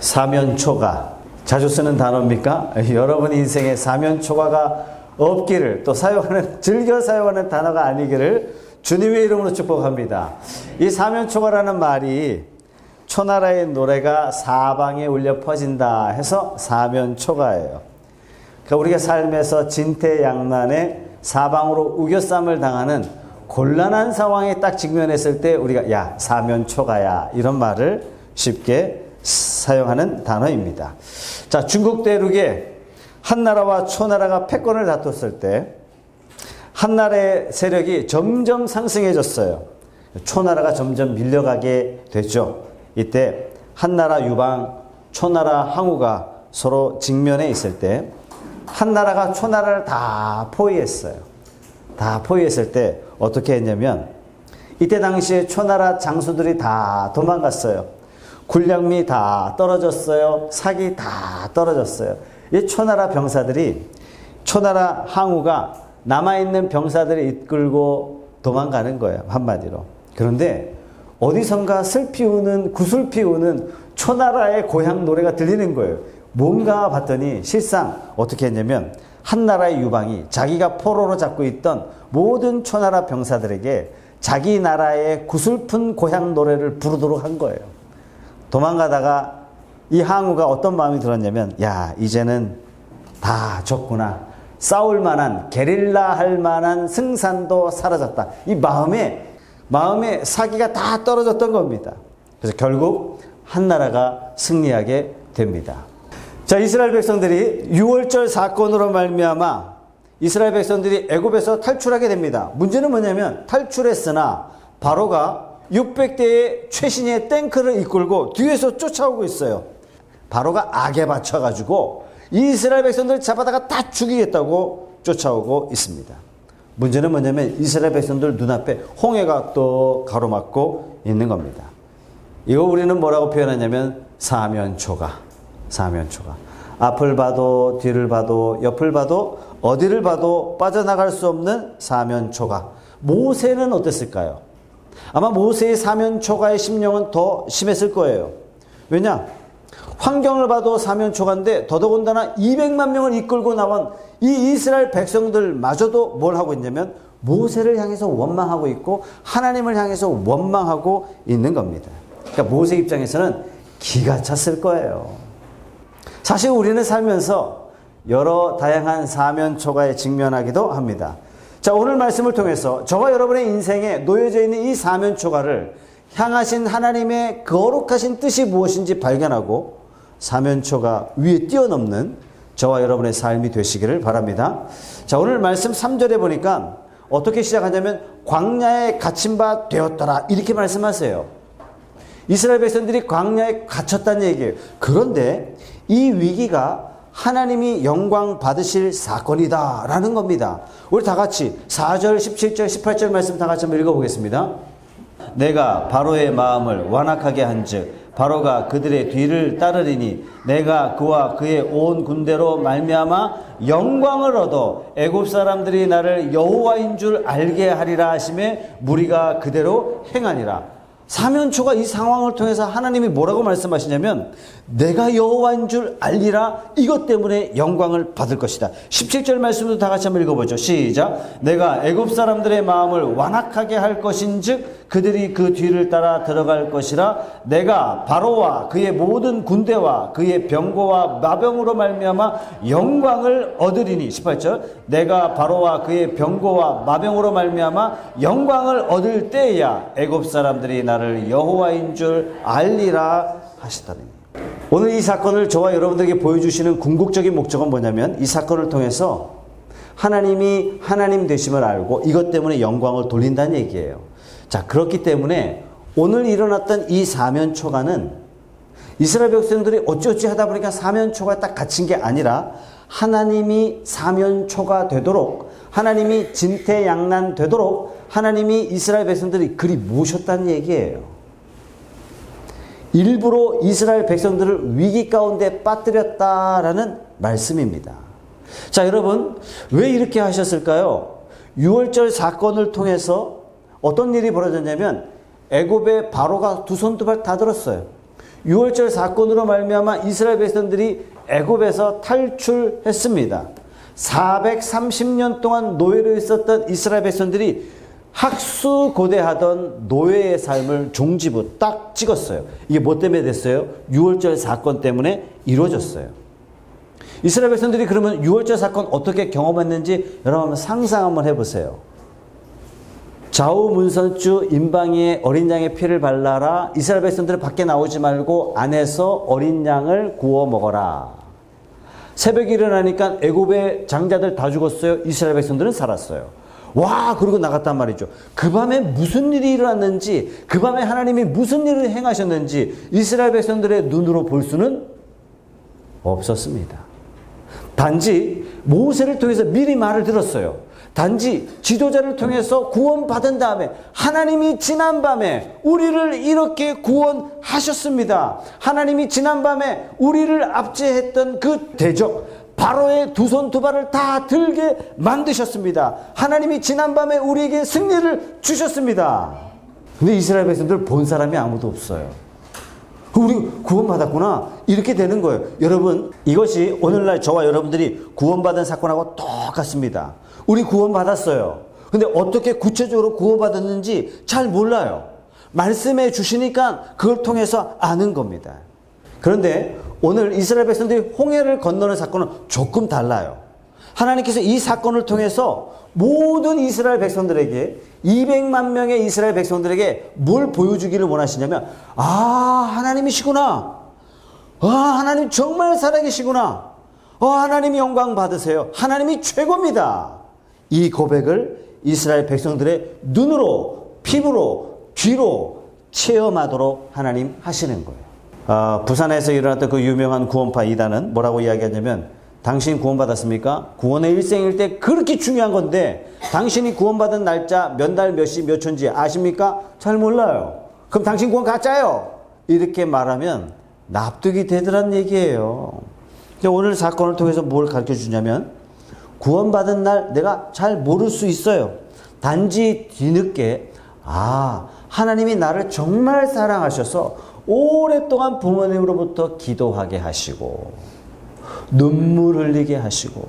사면초가 자주 쓰는 단어입니까? 여러분 인생에 사면초가가 없기를, 또 즐겨 사용하는 단어가 아니기를 주님의 이름으로 축복합니다. 이 사면초가라는 말이 초나라의 노래가 사방에 울려 퍼진다 해서 사면초가예요. 그러니까 우리가 삶에서 진퇴양난에 사방으로 우겨쌈을 당하는 곤란한 상황에 딱 직면했을 때 우리가 야, 사면초가야, 이런 말을 쉽게 사용하는 단어입니다. 자, 중국 대륙에 한나라와 초나라가 패권을 다퉜을 때 한나라의 세력이 점점 상승해졌어요. 초나라가 점점 밀려가게 됐죠. 이때 한나라 유방, 초나라 항우가 서로 직면해 있을 때 한나라가 초나라를 다 포위했어요. 다 포위했을 때 어떻게 했냐면 이때 당시에 초나라 장수들이 다 도망갔어요. 군량미 다 떨어졌어요. 사기 다 떨어졌어요. 이 초나라 병사들이, 초나라 항우가 남아있는 병사들을 이끌고 도망가는 거예요. 한마디로. 그런데 어디선가 슬피 우는, 구슬피 우는 초나라의 고향 노래가 들리는 거예요. 뭔가 봤더니 실상 어떻게 했냐면 한나라의 유방이 자기가 포로로 잡고 있던 모든 초나라 병사들에게 자기 나라의 구슬픈 고향 노래를 부르도록 한 거예요. 도망가다가 이 항우가 어떤 마음이 들었냐면 야, 이제는 다 졌구나. 싸울 만한, 게릴라 할 만한 승산도 사라졌다. 이 마음에 사기가 다 떨어졌던 겁니다. 그래서 결국 한나라가 승리하게 됩니다. 자, 이스라엘 백성들이 6월절 사건으로 말미암아 이스라엘 백성들이 애굽에서 탈출하게 됩니다. 문제는 뭐냐면 탈출했으나 바로가 600대의 최신의 탱크를 이끌고 뒤에서 쫓아오고 있어요. 바로가 악에 받쳐가지고 이스라엘 백성들을 잡아다가 다 죽이겠다고 쫓아오고 있습니다. 문제는 뭐냐면 이스라엘 백성들 눈앞에 홍해가 또 가로막고 있는 겁니다. 이거 우리는 뭐라고 표현하냐면 사면초가. 앞을 봐도 뒤를 봐도 옆을 봐도 어디를 봐도 빠져나갈 수 없는 사면초가. 모세는 어땠을까요? 아마 모세의 사면초가의 심령은 더 심했을 거예요. 왜냐? 환경을 봐도 사면초가인데 더더군다나 200만 명을 이끌고 나온 이 이스라엘 백성들마저도 뭘 하고 있냐면 모세를 향해서 원망하고 있고 하나님을 향해서 원망하고 있는 겁니다. 그러니까 모세 입장에서는 기가 찼을 거예요. 사실 우리는 살면서 여러 다양한 사면초가에 직면하기도 합니다. 자, 오늘 말씀을 통해서 저와 여러분의 인생에 놓여져 있는 이 사면초가를 향하신 하나님의 거룩하신 뜻이 무엇인지 발견하고 사면초가 위에 뛰어넘는 저와 여러분의 삶이 되시기를 바랍니다. 자, 오늘 말씀 3절에 보니까 어떻게 시작하냐면 광야에 갇힌 바 되었더라, 이렇게 말씀하세요. 이스라엘 백성들이 광야에 갇혔다는 얘기예요. 그런데 이 위기가 하나님이 영광 받으실 사건이다 라는 겁니다. 우리 다 같이 4절, 17절, 18절 말씀 다 같이 한번 읽어보겠습니다. 내가 바로의 마음을 완악하게 한즉 바로가 그들의 뒤를 따르리니 내가 그와 그의 온 군대로 말미암아 영광을 얻어 애굽 사람들이 나를 여호와인 줄 알게 하리라 하심에 무리가 그대로 행하니라. 사면초가 이 상황을 통해서 하나님이 뭐라고 말씀하시냐면 내가 여호와인 줄 알리라, 이것 때문에 영광을 받을 것이다. 17절 말씀도 다 같이 한번 읽어보죠. 시작. 내가 애굽 사람들의 마음을 완악하게 할 것인즉 그들이 그 뒤를 따라 들어갈 것이라. 내가 바로와 그의 모든 군대와 그의 병거와 마병으로 말미암아 영광을 얻으리니. 18절. 내가 바로와 그의 병거와 마병으로 말미암아 영광을 얻을 때야 애굽 사람들이 나를 여호와인 줄 알리라 하시다니. 오늘 이 사건을 저와 여러분들에게 보여주시는 궁극적인 목적은 뭐냐면 이 사건을 통해서 하나님이 하나님 되심을 알고 이것 때문에 영광을 돌린다는 얘기예요. 자, 그렇기 때문에 오늘 일어났던 이 사면초가는 이스라엘 백성들이 어찌어찌 하다 보니까 사면초가 딱 갇힌 게 아니라 하나님이 사면초가 되도록, 하나님이 진퇴양난 되도록 하나님이 이스라엘 백성들이 그리 모셨다는 얘기예요. 일부러 이스라엘 백성들을 위기 가운데 빠뜨렸다라는 말씀입니다. 자, 여러분, 왜 이렇게 하셨을까요? 6월절 사건을 통해서 어떤 일이 벌어졌냐면 애굽의 바로가 두 손 두 발 다 들었어요. 유월절 사건으로 말미암아 이스라엘 백성들이 애굽에서 탈출했습니다. 430년 동안 노예로 있었던 이스라엘 백성들이 학수고대하던 노예의 삶을 종지부 딱 찍었어요. 이게 뭐 때문에 됐어요? 유월절 사건 때문에 이루어졌어요. 이스라엘 백성들이 그러면 유월절 사건 어떻게 경험했는지 여러분 한번 상상 한번 해보세요. 좌우문선주 임방위에 어린 양의 피를 발라라. 이스라엘 백성들은 밖에 나오지 말고 안에서 어린 양을 구워 먹어라. 새벽에 일어나니까 애굽의 장자들 다 죽었어요. 이스라엘 백성들은 살았어요. 와, 그러고 나갔단 말이죠. 그 밤에 무슨 일이 일어났는지, 그 밤에 하나님이 무슨 일을 행하셨는지 이스라엘 백성들의 눈으로 볼 수는 없었습니다. 단지 모세를 통해서 미리 말을 들었어요. 단지 지도자를 통해서 구원받은 다음에 하나님이 지난밤에 우리를 이렇게 구원하셨습니다. 하나님이 지난밤에 우리를 압제했던 그 대적 바로의 두 손 두 발을 다 들게 만드셨습니다. 하나님이 지난밤에 우리에게 승리를 주셨습니다. 근데 이스라엘 백성들 본 사람이 아무도 없어요. 우리 구원받았구나 이렇게 되는 거예요. 여러분, 이것이 오늘날 저와 여러분들이 구원받은 사건하고 똑같습니다. 우리 구원받았어요. 근데 어떻게 구체적으로 구원받았는지 잘 몰라요. 말씀해 주시니까 그걸 통해서 아는 겁니다. 그런데 오늘 이스라엘 백성들이 홍해를 건너는 사건은 조금 달라요. 하나님께서 이 사건을 통해서 모든 이스라엘 백성들에게 200만 명의 이스라엘 백성들에게 뭘 보여주기를 원하시냐면, 아, 하나님이시구나. 아, 하나님 정말 살아계시구나. 하나님이 영광 받으세요. 하나님이 최고입니다. 이 고백을 이스라엘 백성들의 눈으로, 피부로, 귀로 체험하도록 하나님 하시는 거예요. 부산에서 일어났던 그 유명한 구원파 이단은 뭐라고 이야기하냐면, 당신 구원받았습니까? 구원의 일생일대 그렇게 중요한 건데 당신이 구원받은 날짜 몇 달 몇 시 몇 초인지 아십니까? 잘 몰라요. 그럼 당신 구원 가짜요. 이렇게 말하면 납득이 되더란 얘기예요. 오늘 사건을 통해서 뭘 가르쳐 주냐면, 구원받은 날 내가 잘 모를 수 있어요. 단지 뒤늦게 하나님이 나를 정말 사랑하셔서 오랫동안 부모님으로부터 기도하게 하시고 눈물 흘리게 하시고,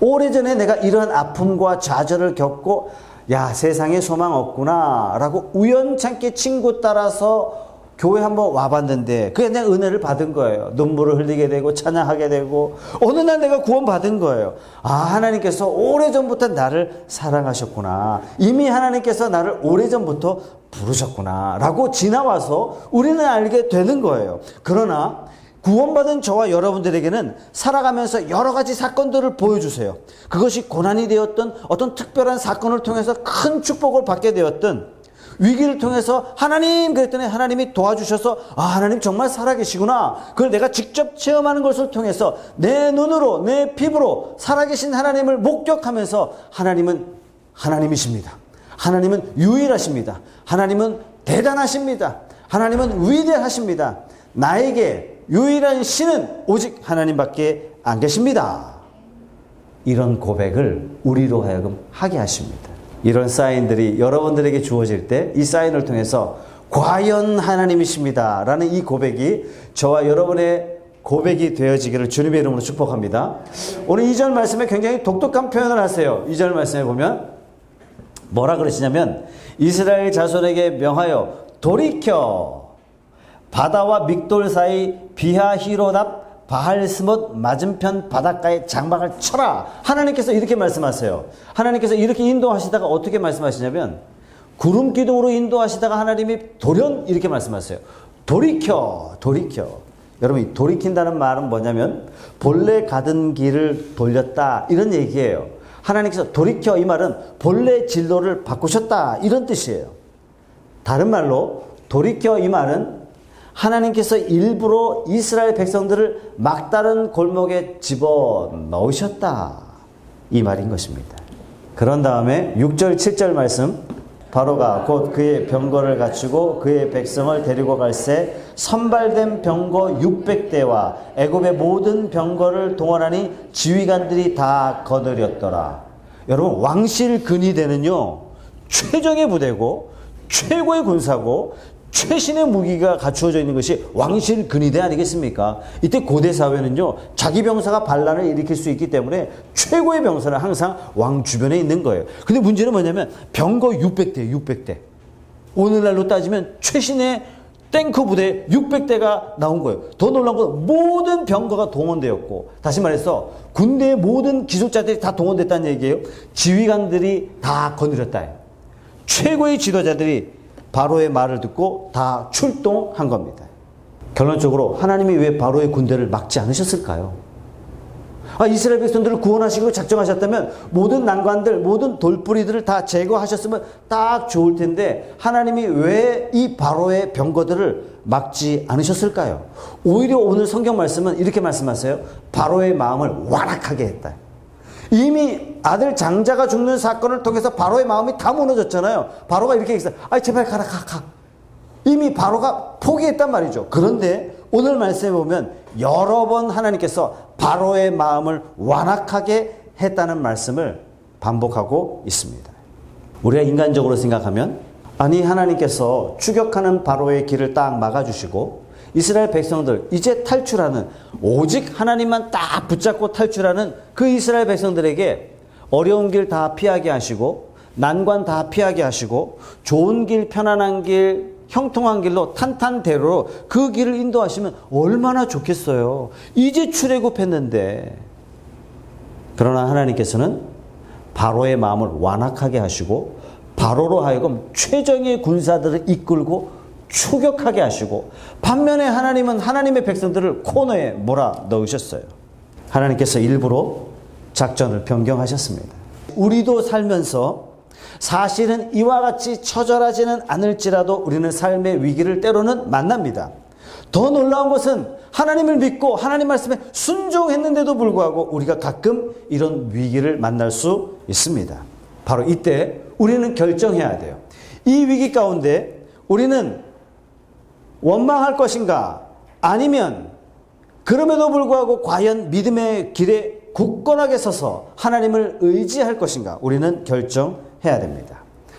오래전에 내가 이러한 아픔과 좌절을 겪고 야, 세상에 소망 없구나 라고 우연찮게 친구 따라서 교회 한번 와봤는데 그게 내가 은혜를 받은 거예요. 눈물을 흘리게 되고 찬양하게 되고 어느 날 내가 구원받은 거예요. 하나님께서 오래전부터 나를 사랑하셨구나. 이미 하나님께서 나를 오래전부터 부르셨구나 라고 지나와서 우리는 알게 되는 거예요. 그러나 구원받은 저와 여러분들에게는 살아가면서 여러 가지 사건들을 보여주세요. 그것이 고난이 되었던 어떤 특별한 사건을 통해서 큰 축복을 받게 되었던, 위기를 통해서 하나님 그랬더니 하나님이 도와주셔서 하나님 정말 살아계시구나. 그걸 내가 직접 체험하는 것을 통해서 내 눈으로 내 피부로 살아계신 하나님을 목격하면서 하나님은 하나님이십니다. 하나님은 유일하십니다. 하나님은 대단하십니다. 하나님은 위대하십니다. 나에게 유일한 신은 오직 하나님밖에 안 계십니다. 이런 고백을 우리로 하여금 하게 하십니다. 이런 사인들이 여러분들에게 주어질 때 이 사인을 통해서 과연 하나님이십니다 라는 이 고백이 저와 여러분의 고백이 되어지기를 주님의 이름으로 축복합니다. 오늘 2절 말씀에 굉장히 독특한 표현을 하세요. 2절 말씀에 보면 뭐라 그러시냐면, 이스라엘 자손에게 명하여 돌이켜 바다와 믹돌 사이 비하히로답 바할스못 맞은편 바닷가에 장막을 쳐라. 하나님께서 이렇게 말씀하세요. 하나님께서 이렇게 인도하시다가 어떻게 말씀하시냐면, 구름 기둥으로 인도하시다가 하나님이 돌연 이렇게 말씀하세요. 돌이켜. 여러분, 이 돌이킨다는 말은 뭐냐면 본래 가던 길을 돌렸다 이런 얘기예요. 하나님께서 돌이켜, 이 말은 본래 진로를 바꾸셨다 이런 뜻이에요. 다른 말로 돌이켜, 이 말은 하나님께서 일부러 이스라엘 백성들을 막다른 골목에 집어넣으셨다 이 말인 것입니다. 그런 다음에 6절 7절 말씀, 바로가 곧 그의 병거를 갖추고 그의 백성을 데리고 갈새 선발된 병거 600대와 애굽의 모든 병거를 동원하니 지휘관들이 다 거느렸더라. 여러분, 왕실 근위대는요 최정의 부대고 최고의 군사고 최신의 무기가 갖추어져 있는 것이 왕실 근위대 아니겠습니까? 이때 고대 사회는요, 자기 병사가 반란을 일으킬 수 있기 때문에 최고의 병사는 항상 왕 주변에 있는 거예요. 근데 문제는 뭐냐면 병거 600대. 오늘날로 따지면 최신의 탱크 부대 600대가 나온 거예요. 더 놀라운 건 모든 병거가 동원되었고, 다시 말해서 군대의 모든 기술자들이 다 동원됐다는 얘기예요. 지휘관들이 다 거느렸다. 최고의 지도자들이 바로의 말을 듣고 다 출동한 겁니다. 결론적으로 하나님이 왜 바로의 군대를 막지 않으셨을까요? 이스라엘 백성들을 구원하시고 작정하셨다면 모든 난관들, 모든 돌뿌리들을 다 제거하셨으면 딱 좋을 텐데 하나님이 왜 이 바로의 병거들을 막지 않으셨을까요? 오히려 오늘 성경 말씀은 이렇게 말씀하세요. 바로의 마음을 완악하게 했다. 이미 아들 장자가 죽는 사건을 통해서 바로의 마음이 다 무너졌잖아요. 바로가 이렇게 얘기했어요. 제발 가라, 가. 이미 바로가 포기했단 말이죠. 그런데 오늘 말씀에 보면 여러 번 하나님께서 바로의 마음을 완악하게 했다는 말씀을 반복하고 있습니다. 우리가 인간적으로 생각하면 하나님께서 추격하는 바로의 길을 딱 막아주시고 이스라엘 백성들 이제 탈출하는, 오직 하나님만 딱 붙잡고 탈출하는 그 이스라엘 백성들에게 어려운 길 다 피하게 하시고 난관 다 피하게 하시고 좋은 길, 편안한 길, 형통한 길로 탄탄대로로 그 길을 인도하시면 얼마나 좋겠어요. 이제 출애굽했는데. 그러나 하나님께서는 바로의 마음을 완악하게 하시고 바로로 하여금 최정예 군사들을 이끌고 추격하게 하시고, 반면에 하나님은 하나님의 백성들을 코너에 몰아 넣으셨어요. 하나님께서 일부러 작전을 변경하셨습니다. 우리도 살면서 사실은 이와 같이 처절하지는 않을지라도 우리는 삶의 위기를 때로는 만납니다. 더 놀라운 것은 하나님을 믿고 하나님 말씀에 순종했는데도 불구하고 우리가 가끔 이런 위기를 만날 수 있습니다. 바로 이때 우리는 결정해야 돼요. 이 위기 가운데 우리는 원망할 것인가, 아니면 그럼에도 불구하고 과연 믿음의 길에 굳건하게 서서 하나님을 의지할 것인가, 우리는 결정해야 됩니다.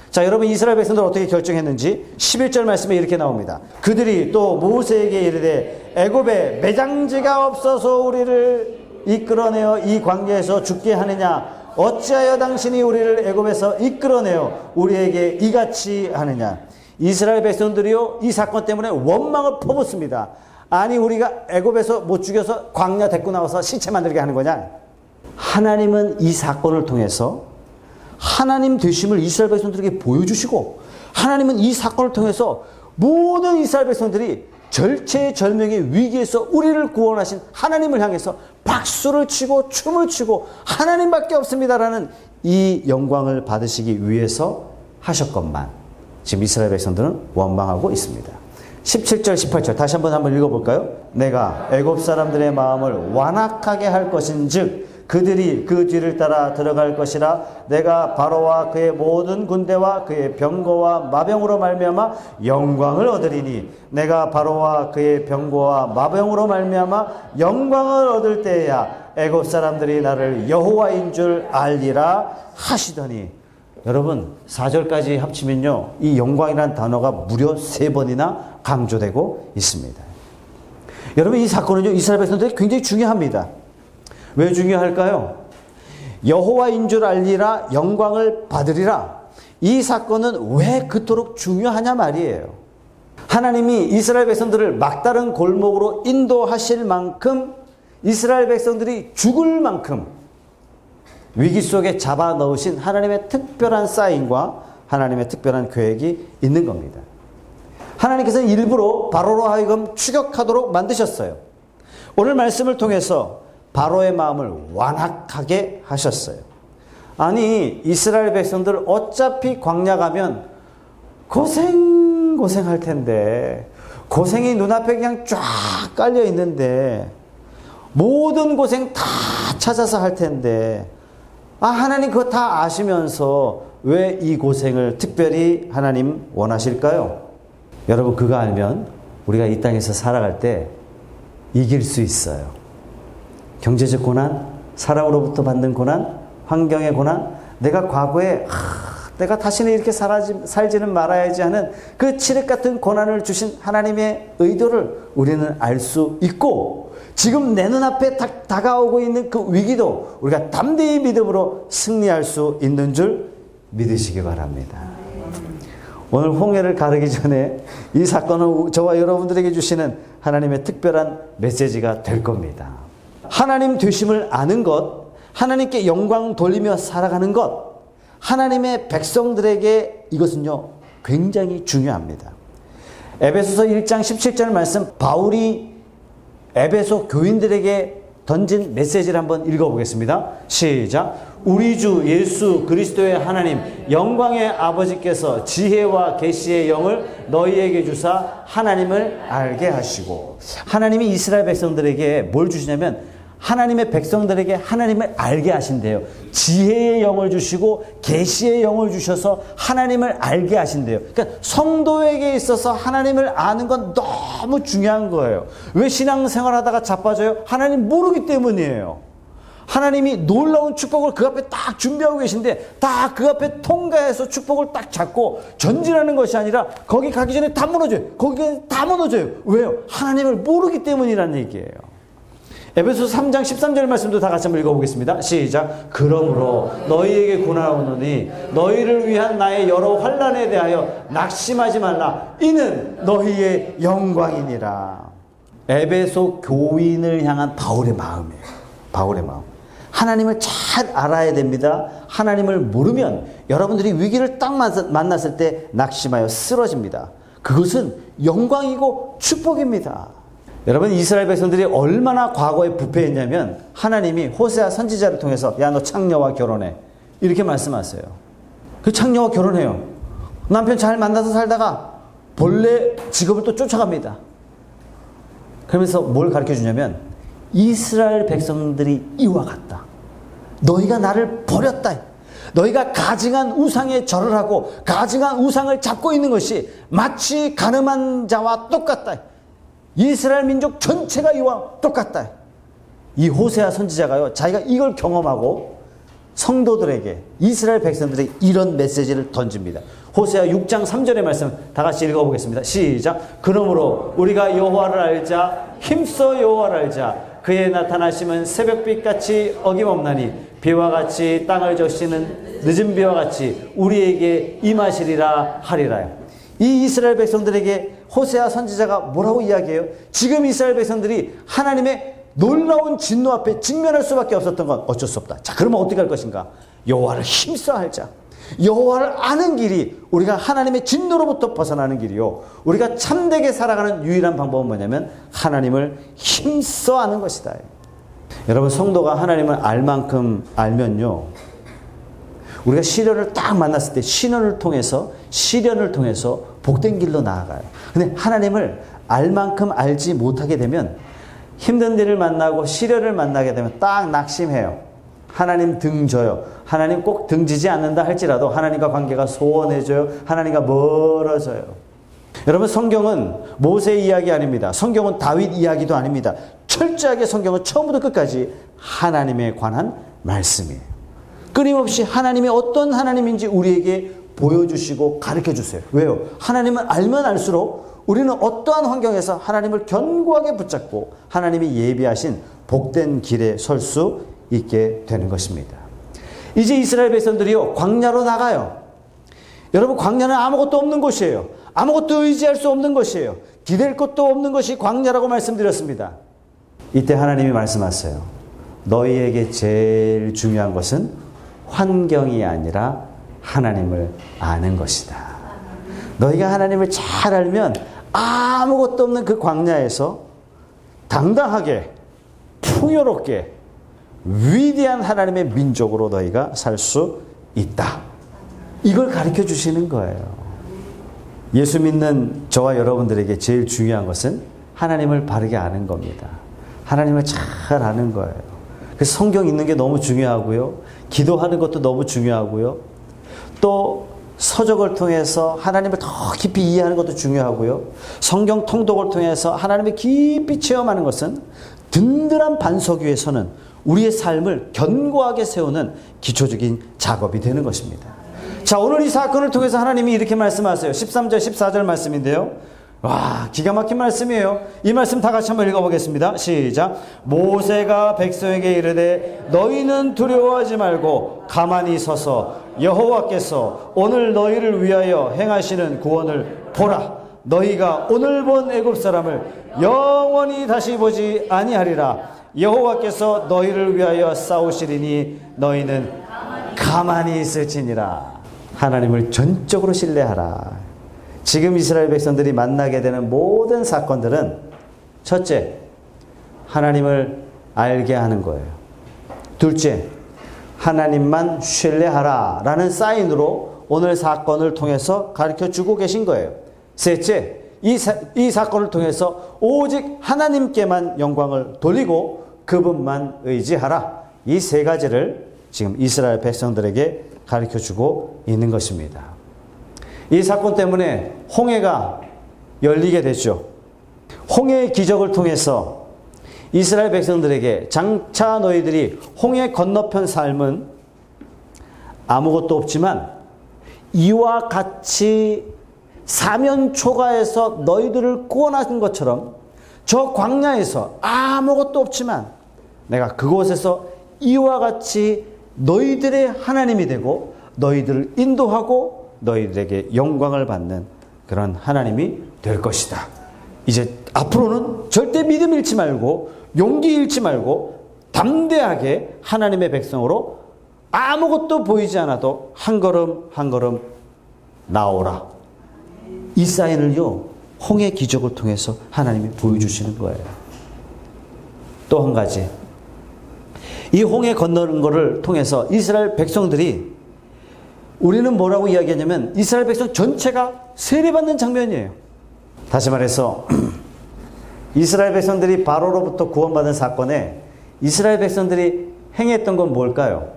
자, 여러분, 이스라엘 백성들 어떻게 결정했는지 11절 말씀에 이렇게 나옵니다. 그들이 또 모세에게 이르되 애굽에 매장지가 없어서 우리를 이끌어내어 이 광야에서 죽게 하느냐, 어찌하여 당신이 우리를 애굽에서 이끌어내어 우리에게 이같이 하느냐. 이스라엘 백성들이요, 이 사건 때문에 원망을 퍼붓습니다. 아니, 우리가 애굽에서 못 죽여서 광야 데리고 나와서 시체 만들게 하는 거냐? 하나님은 이 사건을 통해서 하나님 되심을 이스라엘 백성들에게 보여주시고, 하나님은 이 사건을 통해서 모든 이스라엘 백성들이 절체절명의 위기에서 우리를 구원하신 하나님을 향해서 박수를 치고 춤을 추고 하나님밖에 없습니다라는 이 영광을 받으시기 위해서 하셨건만 지금 이스라엘 백성들은 원망하고 있습니다. 17절 18절 다시 한번 읽어볼까요? 내가 애굽 사람들의 마음을 완악하게 할 것인즉 그들이 그 뒤를 따라 들어갈 것이라. 내가 바로와 그의 모든 군대와 그의 병거와 마병으로 말미암아 영광을 얻으리니 내가 바로와 그의 병거와 마병으로 말미암아 영광을 얻을 때에야 애굽 사람들이 나를 여호와인 줄 알리라 하시더니. 여러분, 4절까지 합치면요, 이 영광이라는 단어가 무려 3번이나 강조되고 있습니다. 여러분, 이 사건은요, 이스라엘 백성들이 굉장히 중요합니다. 왜 중요할까요? 여호와인 줄 알리라, 영광을 받으리라. 이 사건은 왜 그토록 중요하냐 말이에요. 하나님이 이스라엘 백성들을 막다른 골목으로 인도하실 만큼, 이스라엘 백성들이 죽을 만큼 위기 속에 잡아 넣으신 하나님의 특별한 사인과 하나님의 특별한 계획이 있는 겁니다. 하나님께서는 일부러 바로로 하여금 추격하도록 만드셨어요. 오늘 말씀을 통해서 바로의 마음을 완악하게 하셨어요. 아니, 이스라엘 백성들 어차피 광야 가면 고생할 텐데, 고생이 눈앞에 그냥 쫙 깔려 있는데, 모든 고생 다 찾아서 할 텐데, 하나님 그거 다 아시면서 왜 이 고생을 특별히 하나님 원하실까요? 여러분, 그거 알면 우리가 이 땅에서 살아갈 때 이길 수 있어요. 경제적 고난, 사람으로부터 받는 고난, 환경의 고난, 내가 과거에 내가 다시는 이렇게 살지는 말아야지 하는 그 칠흑 같은 고난을 주신 하나님의 의도를 우리는 알 수 있고, 지금 내 눈앞에 다가오고 있는 그 위기도 우리가 담대히 믿음으로 승리할 수 있는 줄 믿으시기 바랍니다. 오늘 홍해를 가르기 전에 이 사건은 저와 여러분들에게 주시는 하나님의 특별한 메시지가 될 겁니다. 하나님 되심을 아는 것, 하나님께 영광 돌리며 살아가는 것, 하나님의 백성들에게 이것은요 굉장히 중요합니다. 에베소서 1장 17절 말씀, 바울이 에베소 교인들에게 던진 메시지를 한번 읽어보겠습니다. 시작. 우리 주 예수 그리스도의 하나님 영광의 아버지께서 지혜와 계시의 영을 너희에게 주사 하나님을 알게 하시고, 하나님이 이스라엘 백성들에게 뭘 주시냐면 하나님의 백성들에게 하나님을 알게 하신대요. 지혜의 영을 주시고 계시의 영을 주셔서 하나님을 알게 하신대요. 그러니까 성도에게 있어서 하나님을 아는 건 너무 중요한 거예요. 왜 신앙생활 하다가 자빠져요? 하나님 모르기 때문이에요. 하나님이 놀라운 축복을 그 앞에 딱 준비하고 계신데 딱 그 앞에 통과해서 축복을 딱 잡고 전진하는 것이 아니라 거기 가기 전에 다 무너져요. 거기 다 무너져요. 왜요? 하나님을 모르기 때문이라는 얘기예요. 에베소서 3장 13절 말씀도 다 같이 한번 읽어보겠습니다. 시작. 그러므로 너희에게 고난하오노니 너희를 위한 나의 여러 환난에 대하여 낙심하지 말라. 이는 너희의 영광이니라. 에베소 교인을 향한 바울의 마음이에요. 바울의 마음. 하나님을 잘 알아야 됩니다. 하나님을 모르면 여러분들이 위기를 딱 만났을 때 낙심하여 쓰러집니다. 그것은 영광이고 축복입니다. 여러분, 이스라엘 백성들이 얼마나 과거에 부패했냐면 하나님이 호세아 선지자를 통해서 야, 너 창녀와 결혼해 이렇게 말씀하세요. 그 창녀와 결혼해요. 남편 잘 만나서 살다가 본래 직업을 또 쫓아갑니다. 그러면서 뭘 가르쳐 주냐면 이스라엘 백성들이 이와 같다. 너희가 나를 버렸다. 너희가 가증한 우상에 절을 하고 가증한 우상을 잡고 있는 것이 마치 가늠한 자와 똑같다. 이스라엘 민족 전체가 이와 똑같다. 이 호세아 선지자가요, 자기가 이걸 경험하고 성도들에게, 이스라엘 백성들에게 이런 메시지를 던집니다. 호세아 6장 3절의 말씀 다 같이 읽어보겠습니다. 시작. 그러므로 우리가 여호와를 알자, 힘써 여호와를 알자. 그의 나타나심은 새벽빛같이 어김없나니 비와 같이 땅을 적시는 늦은 비와 같이 우리에게 임하시리라 하리라. 이 이스라엘 백성들에게 호세아 선지자가 뭐라고 이야기해요? 지금 이스라엘 백성들이 하나님의 놀라운 진노 앞에 직면할 수밖에 없었던 건 어쩔 수 없다. 자, 그러면 어떻게 할 것인가? 여호와를 힘써 알자. 여호와를 아는 길이 우리가 하나님의 진노로부터 벗어나는 길이요, 우리가 참되게 살아가는 유일한 방법은 뭐냐면 하나님을 힘써 아는 것이다. 여러분, 성도가 하나님을 알 만큼 알면요, 우리가 시련을 딱 만났을 때 시련을 통해서 복된 길로 나아가요. 근데 하나님을 알 만큼 알지 못하게 되면 힘든 일을 만나고 시련을 만나게 되면 딱 낙심해요. 하나님 등져요. 하나님 꼭 등지지 않는다 할지라도 하나님과 관계가 소원해져요. 하나님과 멀어져요. 여러분, 성경은 모세의 이야기 아닙니다. 성경은 다윗 이야기도 아닙니다. 철저하게 성경은 처음부터 끝까지 하나님에 관한 말씀이에요. 끊임없이 하나님이 어떤 하나님인지 우리에게 보여주시고 가르쳐주세요. 왜요? 하나님을 알면 알수록 우리는 어떠한 환경에서 하나님을 견고하게 붙잡고 하나님이 예비하신 복된 길에 설 수 있게 되는 것입니다. 이제 이스라엘 백성들이요, 광야로 나가요. 여러분, 광야는 아무것도 없는 곳이에요. 아무것도 의지할 수 없는 것이에요. 기댈 것도 없는 것이 광야라고 말씀드렸습니다. 이때 하나님이 말씀하세요. 너희에게 제일 중요한 것은 환경이 아니라 하나님을 아는 것이다. 너희가 하나님을 잘 알면 아무것도 없는 그 광야에서 당당하게 풍요롭게 위대한 하나님의 민족으로 너희가 살 수 있다. 이걸 가르쳐 주시는 거예요. 예수 믿는 저와 여러분들에게 제일 중요한 것은 하나님을 바르게 아는 겁니다. 하나님을 잘 아는 거예요. 그래서 성경 읽는 게 너무 중요하고요. 기도하는 것도 너무 중요하고요. 또 서적을 통해서 하나님을 더 깊이 이해하는 것도 중요하고요. 성경 통독을 통해서 하나님을 깊이 체험하는 것은 든든한 반석 위에 서는 우리의 삶을 견고하게 세우는 기초적인 작업이 되는 것입니다. 자, 오늘 이 사건을 통해서 하나님이 이렇게 말씀하세요. 13절, 14절 말씀인데요. 와, 기가 막힌 말씀이에요. 이 말씀 다 같이 한번 읽어보겠습니다. 시작. 모세가 백성에게 이르되 너희는 두려워하지 말고 가만히 서서 여호와께서 오늘 너희를 위하여 행하시는 구원을 보라. 너희가 오늘 본 애굽 사람을 영원히 다시 보지 아니하리라. 여호와께서 너희를 위하여 싸우시리니 너희는 가만히 있을지니라. 하나님을 전적으로 신뢰하라. 지금 이스라엘 백성들이 만나게 되는 모든 사건들은 첫째, 하나님을 알게 하는 거예요. 둘째, 하나님만 신뢰하라 라는 사인으로 오늘 사건을 통해서 가르쳐주고 계신 거예요. 셋째, 이 사건을 통해서 오직 하나님께만 영광을 돌리고 그분만 의지하라. 이 세 가지를 지금 이스라엘 백성들에게 가르쳐주고 있는 것입니다. 이 사건 때문에 홍해가 열리게 됐죠. 홍해의 기적을 통해서 이스라엘 백성들에게 장차 너희들이 홍해 건너편 삶은 아무것도 없지만 이와 같이 사면초가에서 너희들을 구원하신 것처럼 저 광야에서 아무것도 없지만 내가 그곳에서 이와 같이 너희들의 하나님이 되고 너희들을 인도하고 너희들에게 영광을 받는 그런 하나님이 될 것이다. 이제 앞으로는 절대 믿음 잃지 말고 용기 잃지 말고 담대하게 하나님의 백성으로 아무것도 보이지 않아도 한 걸음 한 걸음 나오라. 이 사인을요, 홍해 기적을 통해서 하나님이 보여주시는 거예요. 또 한 가지, 이 홍해 건너는 것을 통해서 이스라엘 백성들이, 우리는 뭐라고 이야기하냐면 이스라엘 백성 전체가 세례받는 장면이에요. 다시 말해서 이스라엘 백성들이 바로로부터 구원받은 사건에 이스라엘 백성들이 행했던 건 뭘까요?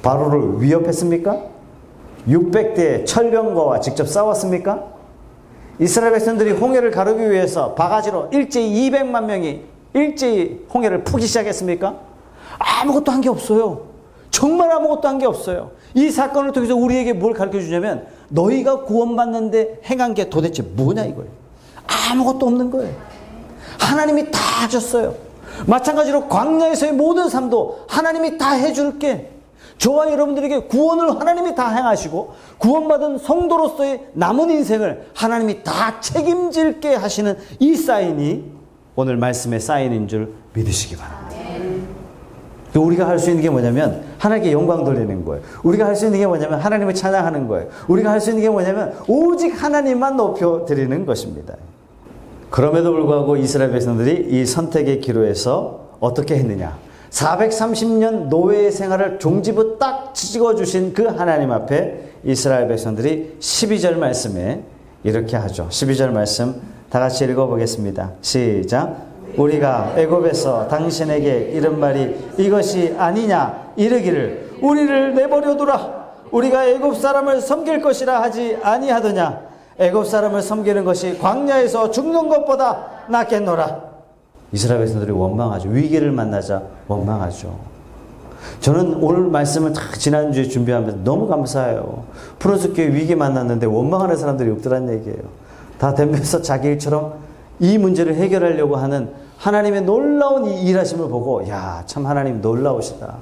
바로를 위협했습니까? 600대의 철병거와 직접 싸웠습니까? 이스라엘 백성들이 홍해를 가르기 위해서 바가지로 일제히 200만 명이 일제히 홍해를 푸기 시작했습니까? 아무것도 한 게 없어요. 정말 아무것도 한 게 없어요. 이 사건을 통해서 우리에게 뭘 가르쳐 주냐면 너희가 구원받는데 행한 게 도대체 뭐냐 이거예요. 아무것도 없는 거예요. 하나님이 다 하셨어요. 마찬가지로 광야에서의 모든 삶도 하나님이 다 해줄게. 저와 여러분들에게 구원을 하나님이 다 행하시고 구원받은 성도로서의 남은 인생을 하나님이 다 책임질게 하시는 이 사인이 오늘 말씀의 사인인 줄 믿으시기 바랍니다. 우리가 할 수 있는 게 뭐냐면 하나님께 영광 돌리는 거예요. 우리가 할 수 있는 게 뭐냐면 하나님을 찬양하는 거예요. 우리가 할 수 있는 게 뭐냐면 오직 하나님만 높여드리는 것입니다. 그럼에도 불구하고 이스라엘 백성들이 이 선택의 기로에서 어떻게 했느냐. 430년 노예의 생활을 종지부 딱 찍어주신 그 하나님 앞에 이스라엘 백성들이 12절 말씀에 이렇게 하죠. 12절 말씀 다 같이 읽어보겠습니다. 시작. 우리가 애굽에서 당신에게 이른 말이 이것이 아니냐 이르기를 우리를 내버려두라. 우리가 애굽 사람을 섬길 것이라 하지 아니하더냐. 애굽 사람을 섬기는 것이 광야에서 죽는 것보다 낫겠노라. 이스라엘 백성들이 원망하죠. 위기를 만나자 원망하죠. 저는 오늘 말씀을 지난주에 준비하면서 너무 감사해요. 프로스교회 위기 만났는데 원망하는 사람들이 없더란 얘기예요. 다 덤벼서 자기 일처럼 이 문제를 해결하려고 하는 하나님의 놀라운 이 일하심을 보고 야, 참 하나님 놀라우시다.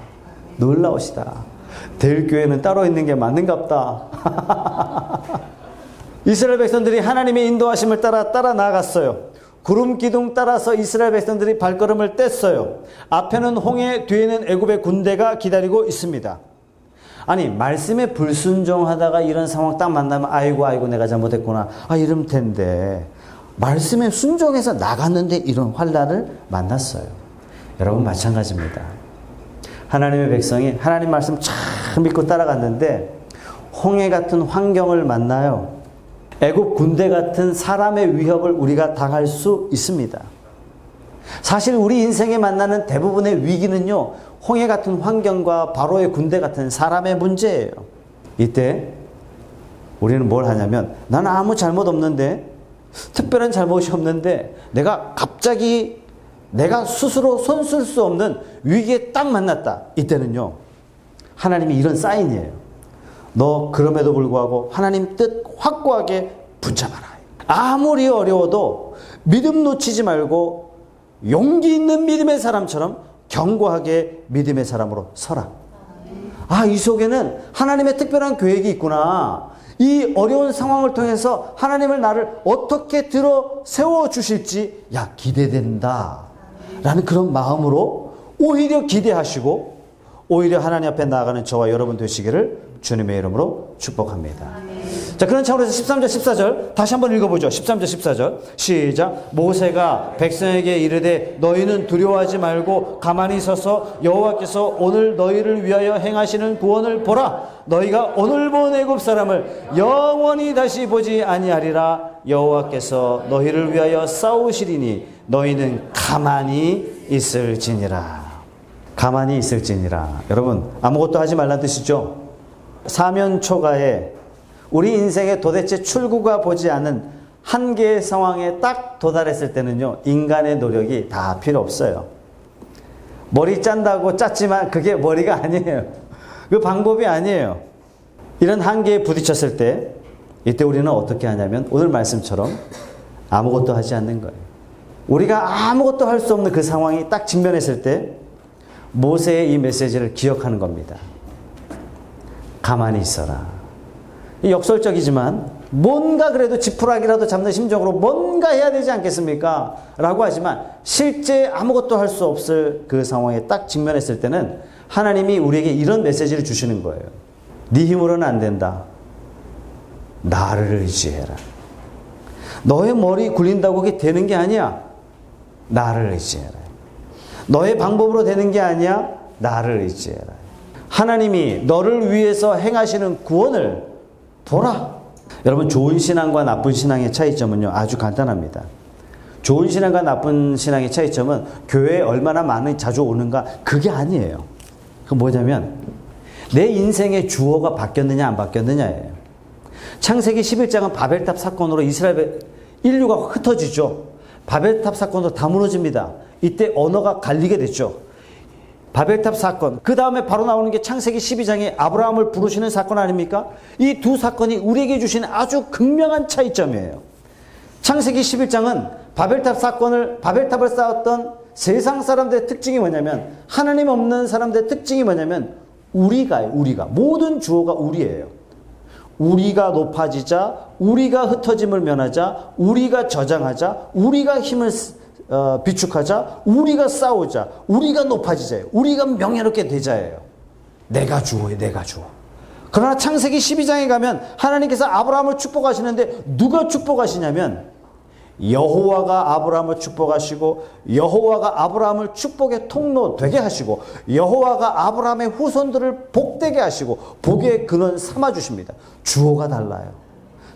놀라우시다. 될 교회는 따로 있는 게 맞는갑다. 이스라엘 백성들이 하나님의 인도하심을 따라 나아갔어요. 구름 기둥 따라서 이스라엘 백성들이 발걸음을 뗐어요. 앞에는 홍해, 뒤에는 애굽의 군대가 기다리고 있습니다. 아니, 말씀에 불순종하다가 이런 상황 딱 만나면 아이고 내가 잘못했구나. 이러면 텐데 말씀에 순종해서 나갔는데 이런 환난을 만났어요. 여러분 마찬가지입니다. 하나님의 백성이 하나님 말씀 참 믿고 따라갔는데 홍해 같은 환경을 만나요. 애굽 군대 같은 사람의 위협을 우리가 당할 수 있습니다. 사실 우리 인생에 만나는 대부분의 위기는요, 홍해 같은 환경과 바로의 군대 같은 사람의 문제예요. 이때 우리는 뭘 하냐면 나는 아무 잘못 없는데, 특별한 잘못이 없는데 내가 갑자기 내가 스스로 손쓸 수 없는 위기에 딱 만났다. 이때는요, 하나님이 이런 사인이에요. 너 그럼에도 불구하고 하나님 뜻 확고하게 붙잡아라. 아무리 어려워도 믿음 놓치지 말고 용기 있는 믿음의 사람처럼 견고하게 믿음의 사람으로 서라. 아, 이 속에는 하나님의 특별한 계획이 있구나. 이 어려운 상황을 통해서 하나님을 나를 어떻게 들어 세워주실지 기대된다 라는 그런 마음으로 오히려 기대하시고 오히려 하나님 앞에 나아가는 저와 여러분 되시기를 주님의 이름으로 축복합니다. 자, 그런 차원에서 13절 14절 다시 한번 읽어보죠. 13절 14절 시작. 모세가 백성에게 이르되 너희는 두려워하지 말고 가만히 서서 여호와께서 오늘 너희를 위하여 행하시는 구원을 보라. 너희가 오늘 본 애굽 사람을 영원히 다시 보지 아니하리라. 여호와께서 너희를 위하여 싸우시리니 너희는 가만히 있을지니라. 가만히 있을지니라. 여러분, 아무것도 하지 말란 뜻이죠. 사면 초가에 우리 인생에 도대체 출구가 보지 않은 한계의 상황에 딱 도달했을 때는요, 인간의 노력이 다 필요 없어요. 머리 짠다고 짰지만 그게 머리가 아니에요. 그 방법이 아니에요. 이런 한계에 부딪혔을 때 이때 우리는 어떻게 하냐면 오늘 말씀처럼 아무것도 하지 않는 거예요. 우리가 아무것도 할 수 없는 그 상황이 딱 직면했을 때 모세의 이 메시지를 기억하는 겁니다. 가만히 있어라. 역설적이지만 뭔가 그래도 지푸라기라도 잡는 심정으로 뭔가 해야 되지 않겠습니까? 라고 하지만 실제 아무것도 할 수 없을 그 상황에 딱 직면했을 때는 하나님이 우리에게 이런 메시지를 주시는 거예요. 네 힘으로는 안 된다. 나를 의지해라. 너의 머리 굴린다고 그게 되는 게 아니야. 나를 의지해라. 너의 방법으로 되는 게 아니야. 나를 의지해라. 하나님이 너를 위해서 행하시는 구원을 보라. 여러분, 좋은 신앙과 나쁜 신앙의 차이점은요, 아주 간단합니다. 좋은 신앙과 나쁜 신앙의 차이점은 교회에 얼마나 많이 자주 오는가, 그게 아니에요. 그 뭐냐면 내 인생의 주어가 바뀌었느냐 안 바뀌었느냐예요. 창세기 11장은 바벨탑 사건으로 이스라엘 인류가 흩어지죠. 바벨탑 사건으로 다 무너집니다. 이때 언어가 갈리게 됐죠. 바벨탑 사건, 그 다음에 바로 나오는 게 창세기 12장에 아브라함을 부르시는 사건 아닙니까? 이 두 사건이 우리에게 주신 아주 극명한 차이점이에요. 창세기 11장은 바벨탑을 쌓았던 세상 사람들의 특징이 뭐냐면, 하나님 없는 사람들의 특징이 뭐냐면 우리가 모든 주어가 우리예요. 우리가 높아지자, 우리가 흩어짐을 면하자, 우리가 저장하자, 우리가 힘을 비축하자, 우리가 싸우자, 우리가 높아지자예요. 우리가 명예롭게 되자예요. 내가 주어예요. 내가 주어. 그러나 창세기 12장에 가면 하나님께서 아브라함을 축복하시는데 누가 축복하시냐면 여호와가 아브라함을 축복하시고, 여호와가 아브라함을 축복의 통로 되게 하시고, 여호와가 아브라함의 후손들을 복되게 하시고 복의 근원 삼아주십니다. 주어가 달라요.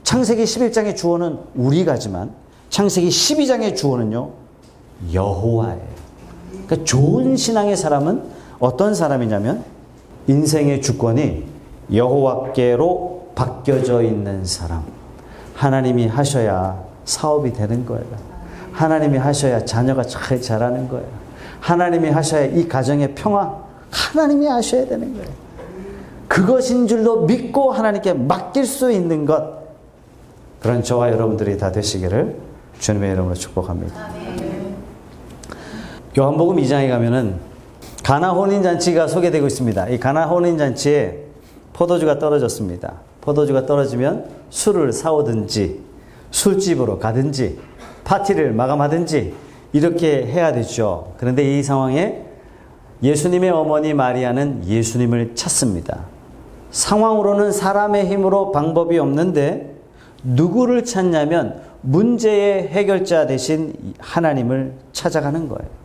창세기 11장의 주어는 우리가지만 창세기 12장의 주어는요, 여호와예요. 그러니까 좋은 신앙의 사람은 어떤 사람이냐면 인생의 주권이 여호와께로 바뀌어져 있는 사람. 하나님이 하셔야 사업이 되는 거예요. 하나님이 하셔야 자녀가 잘 자라는 거예요. 하나님이 하셔야 이 가정의 평화, 하나님이 하셔야 되는 거예요. 그것인 줄로 믿고 하나님께 맡길 수 있는 것, 그런 저와 여러분들이 다 되시기를 주님의 이름으로 축복합니다. 요한복음 2장에 가면은 가나 혼인잔치가 소개되고 있습니다. 이 가나 혼인잔치에 포도주가 떨어졌습니다. 포도주가 떨어지면 술을 사오든지 술집으로 가든지 파티를 마감하든지 이렇게 해야 되죠. 그런데 이 상황에 예수님의 어머니 마리아는 예수님을 찾습니다. 상황으로는 사람의 힘으로 방법이 없는데 누구를 찾냐면 문제의 해결자 대신 하나님을 찾아가는 거예요.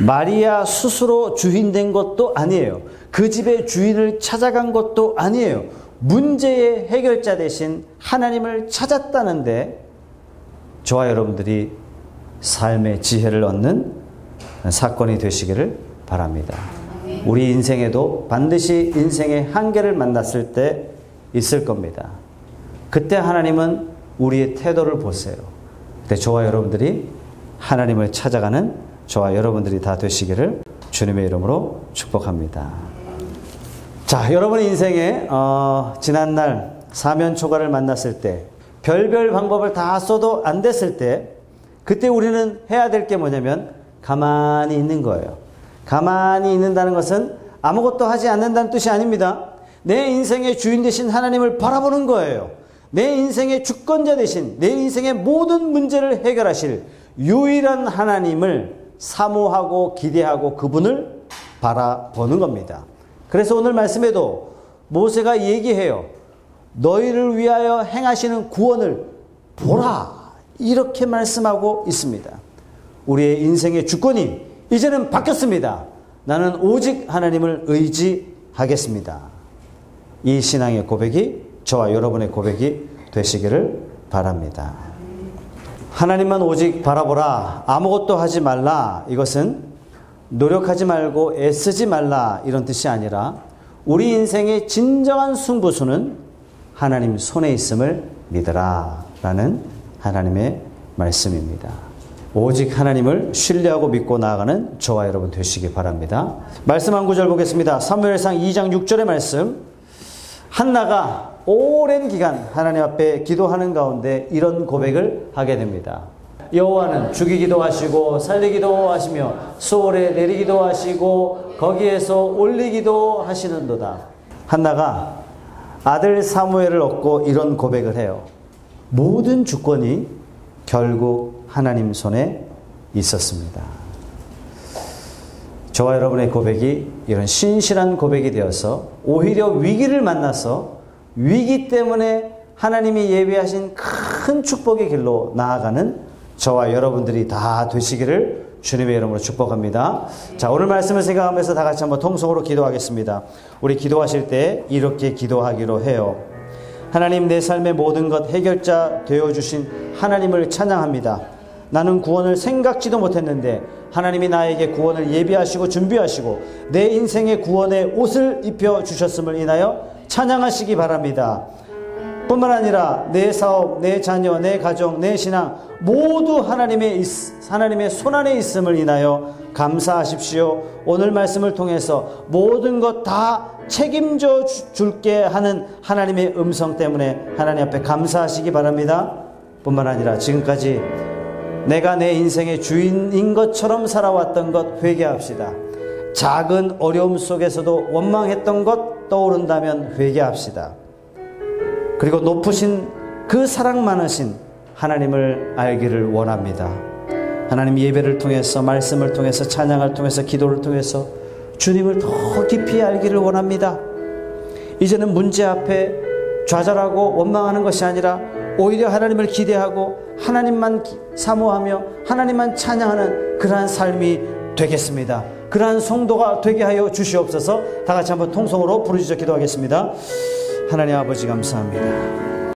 마리아 스스로 주인된 것도 아니에요. 그 집의 주인을 찾아간 것도 아니에요. 문제의 해결자 대신 하나님을 찾았다는데 저와 여러분들이 삶의 지혜를 얻는 사건이 되시기를 바랍니다. 우리 인생에도 반드시 인생의 한계를 만났을 때 있을 겁니다. 그때 하나님은 우리의 태도를 보세요. 그때 저와 여러분들이 하나님을 찾아가는 저와 여러분들이 다 되시기를 주님의 이름으로 축복합니다. 자, 여러분의 인생에 지난날 사면초가를 만났을 때 별별 방법을 다 써도 안 됐을 때 그때 우리는 해야 될 게 뭐냐면 가만히 있는 거예요. 가만히 있는다는 것은 아무것도 하지 않는다는 뜻이 아닙니다. 내 인생의 주인 되신 하나님을 바라보는 거예요. 내 인생의 주권자 되신, 내 인생의 모든 문제를 해결하실 유일한 하나님을 사모하고 기대하고 그분을 바라보는 겁니다. 그래서 오늘 말씀에도 모세가 얘기해요. 너희를 위하여 행하시는 구원을 보라. 이렇게 말씀하고 있습니다. 우리의 인생의 주권이 이제는 바뀌었습니다. 나는 오직 하나님을 의지하겠습니다. 이 신앙의 고백이 저와 여러분의 고백이 되시기를 바랍니다. 하나님만 오직 바라보라. 아무것도 하지 말라. 이것은 노력하지 말고 애쓰지 말라. 이런 뜻이 아니라 우리 인생의 진정한 승부수는 하나님 손에 있음을 믿으라. 라는 하나님의 말씀입니다. 오직 하나님을 신뢰하고 믿고 나아가는 저와 여러분 되시기 바랍니다. 말씀 한 구절 보겠습니다. 사무엘상 2장 6절의 말씀. 한나가 오랜 기간 하나님 앞에 기도하는 가운데 이런 고백을 하게 됩니다. 여호와는 죽이기도 하시고 살리기도 하시며 수월에 내리기도 하시고 거기에서 올리기도 하시는도다. 한나가 아들 사무엘을 얻고 이런 고백을 해요. 모든 주권이 결국 하나님 손에 있었습니다. 저와 여러분의 고백이 이런 신실한 고백이 되어서 오히려 위기를 만나서 위기 때문에 하나님이 예비하신 큰 축복의 길로 나아가는 저와 여러분들이 다 되시기를 주님의 이름으로 축복합니다. 자, 오늘 말씀을 생각하면서 다 같이 한번 통성으로 기도하겠습니다. 우리 기도하실 때 이렇게 기도하기로 해요. 하나님, 내 삶의 모든 것 해결자 되어주신 하나님을 찬양합니다. 나는 구원을 생각지도 못했는데 하나님이 나에게 구원을 예비하시고 준비하시고 내 인생의 구원의 옷을 입혀주셨음을 인하여 찬양하시기 바랍니다. 뿐만 아니라 내 사업, 내 자녀, 내 가정, 내 신앙 모두 하나님의 손안에 있음을 인하여 감사하십시오. 오늘 말씀을 통해서 모든 것 다 책임져 줄게 하는 하나님의 음성 때문에 하나님 앞에 감사하시기 바랍니다. 뿐만 아니라 지금까지 내가 내 인생의 주인인 것처럼 살아왔던 것 회개합시다. 작은 어려움 속에서도 원망했던 것 떠오른다면 회개합시다. 그리고 높으신 그 사랑 많으신 하나님을 알기를 원합니다. 하나님, 예배를 통해서 말씀을 통해서 찬양을 통해서 기도를 통해서 주님을 더 깊이 알기를 원합니다. 이제는 문제 앞에 좌절하고 원망하는 것이 아니라 오히려 하나님을 기대하고 하나님만 사모하며 하나님만 찬양하는 그러한 삶이 되겠습니다. 그러한 성도가 되게 하여 주시옵소서. 다 같이 한번 통성으로 부르짖어 기도하겠습니다. 하나님 아버지 감사합니다.